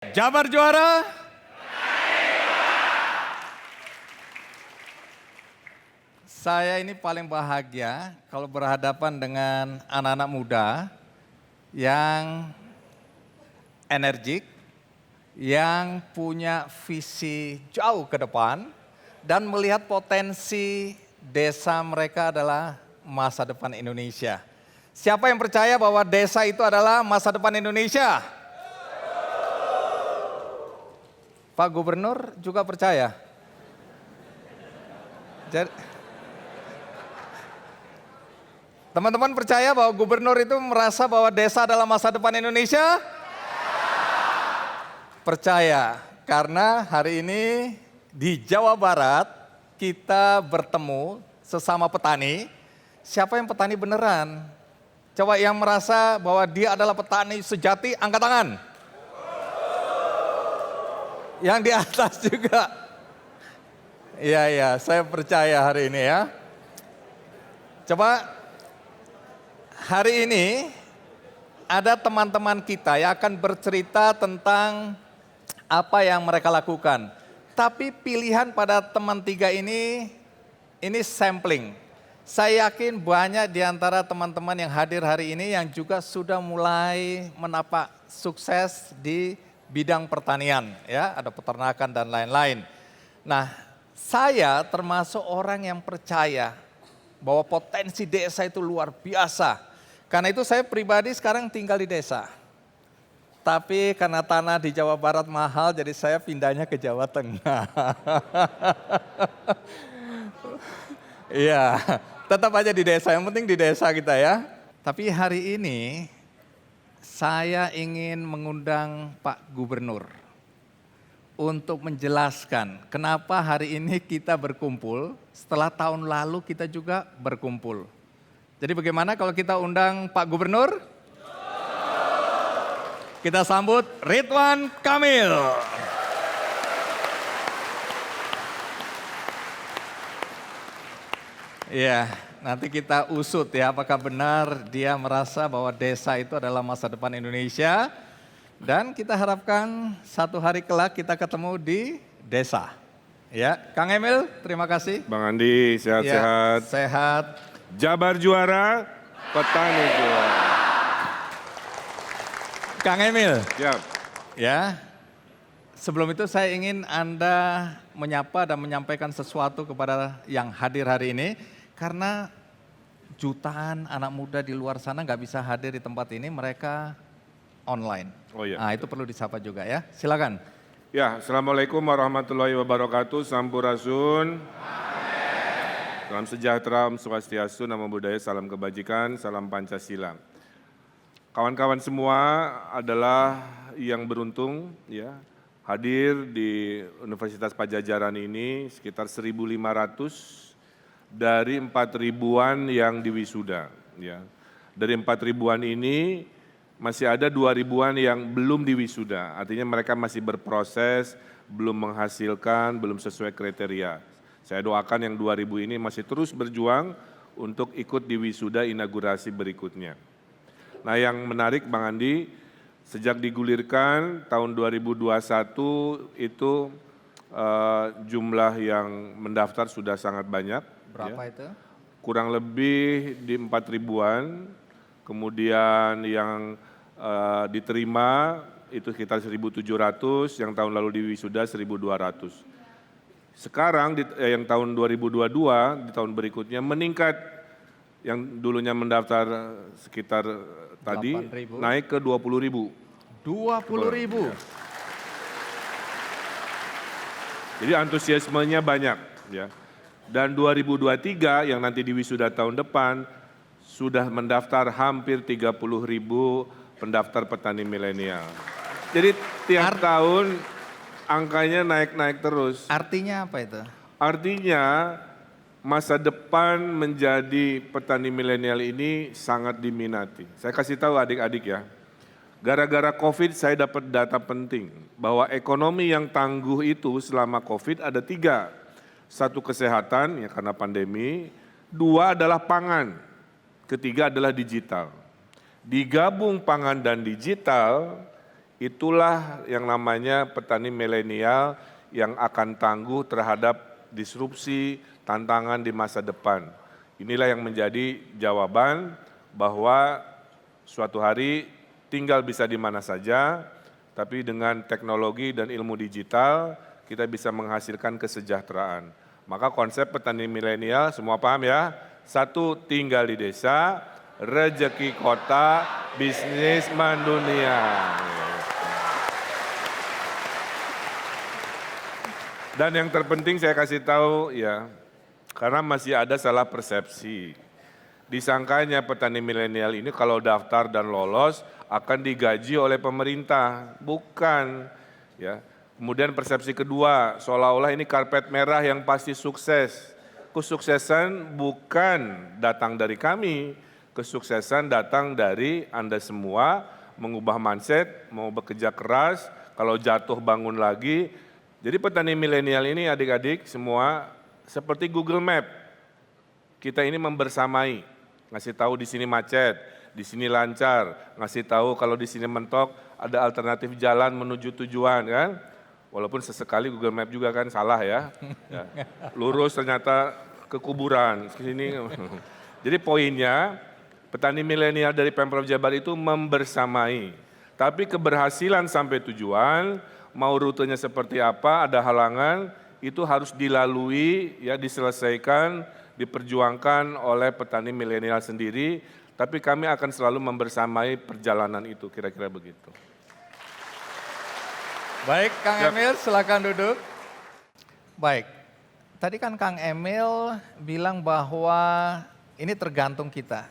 Jabar juara. Saya ini paling bahagia kalau berhadapan dengan anak-anak muda yang energik, yang punya visi jauh ke depan dan melihat potensi desa mereka adalah masa depan Indonesia. Siapa yang percaya bahwa desa itu adalah masa depan Indonesia? Pak Gubernur juga percaya. Teman-teman percaya bahwa gubernur itu merasa bahwa desa adalah masa depan Indonesia? Percaya, karena hari ini di Jawa Barat kita bertemu sesama petani. Siapa yang petani beneran? Coba yang merasa bahwa dia adalah petani sejati, angkat tangan. Yang di atas juga. Iya, saya percaya hari ini ya. Coba hari ini ada teman-teman kita yang akan bercerita tentang apa yang mereka lakukan. Tapi pilihan pada teman tiga ini sampling. Saya yakin banyak di antara teman-teman yang hadir hari ini yang juga sudah mulai menapak sukses di bidang pertanian, ya, ada peternakan dan lain-lain. Nah, saya termasuk orang yang percaya bahwa potensi desa itu luar biasa. Karena itu saya pribadi sekarang tinggal di desa. Tapi karena tanah di Jawa Barat mahal, jadi saya pindahnya ke Jawa Tengah. Iya, tetap aja di desa, yang penting di desa kita ya. Tapi hari ini saya ingin mengundang Pak Gubernur untuk menjelaskan kenapa hari ini kita berkumpul setelah tahun lalu kita juga berkumpul. Jadi bagaimana kalau kita undang Pak Gubernur? Kita sambut Ridwan Kamil. Iya, nanti kita usut ya apakah benar dia merasa bahwa desa itu adalah masa depan Indonesia. Dan kita harapkan satu hari kelak kita ketemu di desa. Ya, Kang Emil, terima kasih. Bang Andi, sehat-sehat. Ya, sehat. Jabar juara, petani juara. Kang Emil. Siap. Ya, sebelum itu saya ingin Anda menyapa dan menyampaikan sesuatu kepada yang hadir hari ini. Karena jutaan anak muda di luar sana nggak bisa hadir di tempat ini, mereka online. Oh iya. Nah, itu perlu disapa juga ya. Silakan. Ya, Assalamualaikum warahmatullahi wabarakatuh. Sampurasun. Salam sejahtera, Om Swastiastu, Namo Buddhaya, salam kebajikan, salam Pancasila. Kawan-kawan semua adalah yang beruntung ya hadir di Universitas Padjadjaran ini sekitar 1.500 dari 4.000-an yang diwisuda. Ya. Dari 4.000-an ini masih ada 2.000-an yang belum diwisuda, artinya mereka masih berproses, belum menghasilkan, belum sesuai kriteria. Saya doakan yang 2.000 ini masih terus berjuang untuk ikut di wisuda inaugurasi berikutnya. Nah yang menarik Bang Andi, sejak digulirkan tahun 2021 itu jumlah yang mendaftar sudah sangat banyak. Berapa ya. itu? Kurang lebih di 4.000-an, kemudian yang diterima itu sekitar 1.700, yang tahun lalu di wisuda 1.200. Sekarang yang tahun 2022, di tahun berikutnya meningkat, yang dulunya mendaftar sekitar tadi 8.000. naik ke 20.000. 20.000. Jadi antusiasmenya banyak ya. Dan 2023 yang nanti di wisuda tahun depan sudah mendaftar hampir 30.000 pendaftar petani milenial. Jadi tiap tahun angkanya naik-naik terus. Artinya apa itu? Artinya masa depan menjadi petani milenial ini sangat diminati. Saya kasih tahu adik-adik ya. Gara-gara COVID saya dapat data penting bahwa ekonomi yang tangguh itu selama COVID ada 3. 1 kesehatan ya karena pandemi, 2 adalah pangan, 3 adalah digital. Digabung pangan dan digital Itulah yang namanya petani milenial yang akan tangguh terhadap disrupsi, tantangan di masa depan. Inilah yang menjadi jawaban bahwa suatu hari tinggal bisa di mana saja, tapi dengan teknologi dan ilmu digital kita bisa menghasilkan kesejahteraan. Maka konsep petani milenial semua paham ya? 1, tinggal di desa, rezeki kota, bisnis mendunia. Dan yang terpenting saya kasih tahu ya, karena masih ada salah persepsi. Disangkanya petani milenial ini kalau daftar dan lolos akan digaji oleh pemerintah. Bukan. Ya. Kemudian persepsi kedua, seolah-olah ini karpet merah yang pasti sukses. Kesuksesan bukan datang dari kami, kesuksesan datang dari Anda semua mengubah mindset, mau bekerja keras, kalau jatuh bangun lagi. Jadi petani milenial ini adik-adik semua seperti Google Map. Kita ini membersamai, ngasih tahu di sini macet, di sini lancar, ngasih tahu kalau di sini mentok ada alternatif jalan menuju tujuan kan. Walaupun sesekali Google Map juga kan salah ya. Lurus ternyata ke kuburan. Sini. Jadi poinnya petani milenial dari Pemprov Jabar itu membersamai. Tapi keberhasilan sampai tujuan, mau rutenya seperti apa, ada halangan, itu harus dilalui, ya diselesaikan, diperjuangkan oleh petani milenial sendiri. Tapi kami akan selalu membersamai perjalanan itu, kira-kira begitu. Baik, Kang Emil silakan duduk. Baik, tadi kan Kang Emil bilang bahwa ini tergantung kita.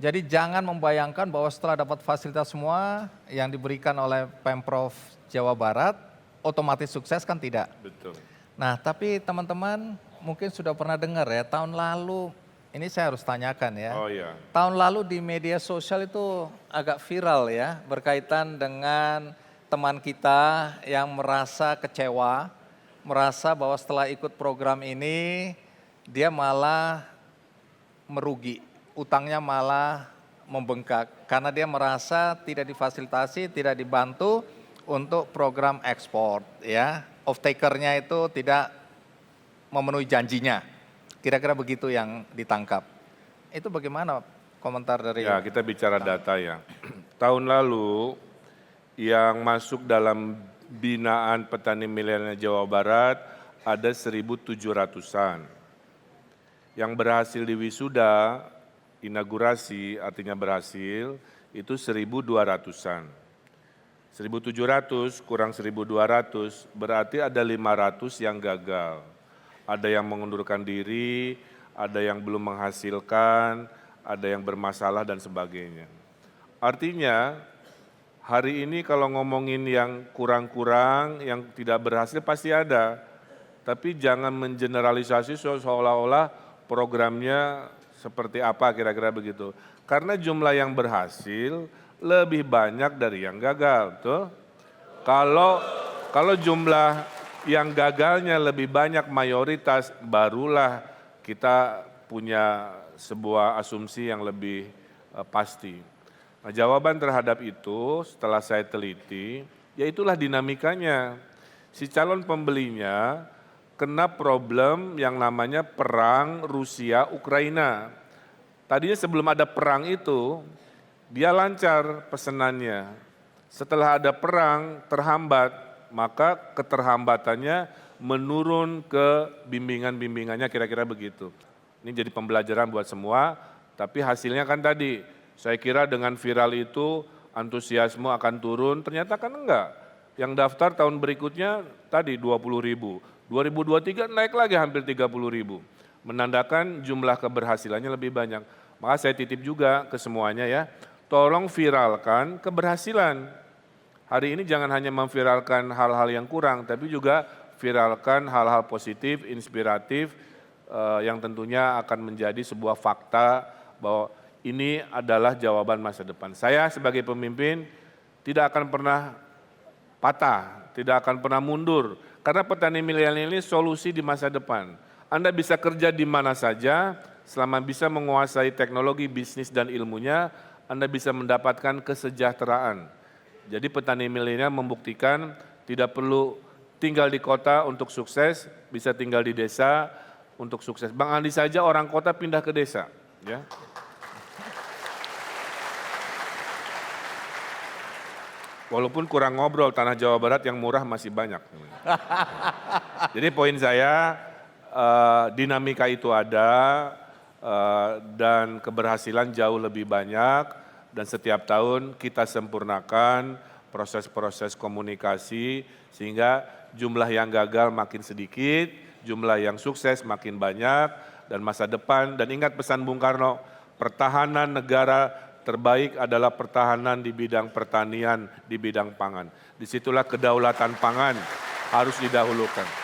Jadi jangan membayangkan bahwa setelah dapat fasilitas semua yang diberikan oleh Pemprov Jawa Barat, otomatis sukses kan tidak. Betul. Nah tapi teman-teman mungkin sudah pernah dengar ya, tahun lalu, ini saya harus tanyakan ya. Oh iya. Tahun lalu di media sosial itu agak viral ya, berkaitan dengan teman kita yang merasa kecewa, merasa bahwa setelah ikut program ini dia malah merugi, utangnya malah membengkak karena dia merasa tidak difasilitasi, tidak dibantu untuk program ekspor ya. Off-takernya itu tidak memenuhi janjinya. Kira-kira begitu yang ditangkap. Itu bagaimana komentar dari... Ya, kita bicara data ya. Tahun lalu yang masuk dalam binaan petani milenial Jawa Barat ada 1.700-an. Yang berhasil di wisuda, inaugurasi artinya berhasil, itu 1.200-an. 1.700 kurang 1.200 berarti ada 500 yang gagal. Ada yang mengundurkan diri, ada yang belum menghasilkan, ada yang bermasalah dan sebagainya. Artinya hari ini kalau ngomongin yang kurang-kurang, yang tidak berhasil pasti ada. Tapi jangan mengeneralisasi seolah-olah programnya seperti apa kira-kira begitu. Karena jumlah yang berhasil lebih banyak dari yang gagal, tuh. Kalau jumlah yang gagalnya lebih banyak mayoritas, barulah kita punya sebuah asumsi yang lebih pasti. Nah, jawaban terhadap itu setelah saya teliti, ya itulah dinamikanya. Si calon pembelinya kena problem yang namanya perang Rusia-Ukraina. Tadinya sebelum ada perang itu, dia lancar pesenannya. Setelah ada perang, terhambat, maka keterhambatannya menurun ke bimbingan-bimbingannya kira-kira begitu. Ini jadi pembelajaran buat semua, tapi hasilnya kan tadi, saya kira dengan viral itu antusiasme akan turun, ternyata kan enggak. Yang daftar tahun berikutnya tadi 20.000, 2023 naik lagi hampir 30.000. Menandakan jumlah keberhasilannya lebih banyak. Maka saya titip juga ke semuanya ya, tolong viralkan keberhasilan. Hari ini jangan hanya memviralkan hal-hal yang kurang, tapi juga viralkan hal-hal positif, inspiratif, yang tentunya akan menjadi sebuah fakta bahwa ini adalah jawaban masa depan. Saya sebagai pemimpin tidak akan pernah patah, tidak akan pernah mundur. Karena petani milenial ini solusi di masa depan. Anda bisa kerja di mana saja, selama bisa menguasai teknologi, bisnis, dan ilmunya, Anda bisa mendapatkan kesejahteraan. Jadi petani milenial membuktikan tidak perlu tinggal di kota untuk sukses, bisa tinggal di desa untuk sukses. Bang Andi saja orang kota pindah ke desa, ya. Walaupun kurang ngobrol, tanah Jawa Barat yang murah masih banyak. Jadi poin saya, dinamika itu ada, dan keberhasilan jauh lebih banyak, dan setiap tahun kita sempurnakan proses-proses komunikasi, sehingga jumlah yang gagal makin sedikit, jumlah yang sukses makin banyak, dan masa depan, dan ingat pesan Bung Karno, pertahanan negara terbaik adalah pertahanan di bidang pertanian, di bidang pangan. Disitulah kedaulatan pangan harus didahulukan.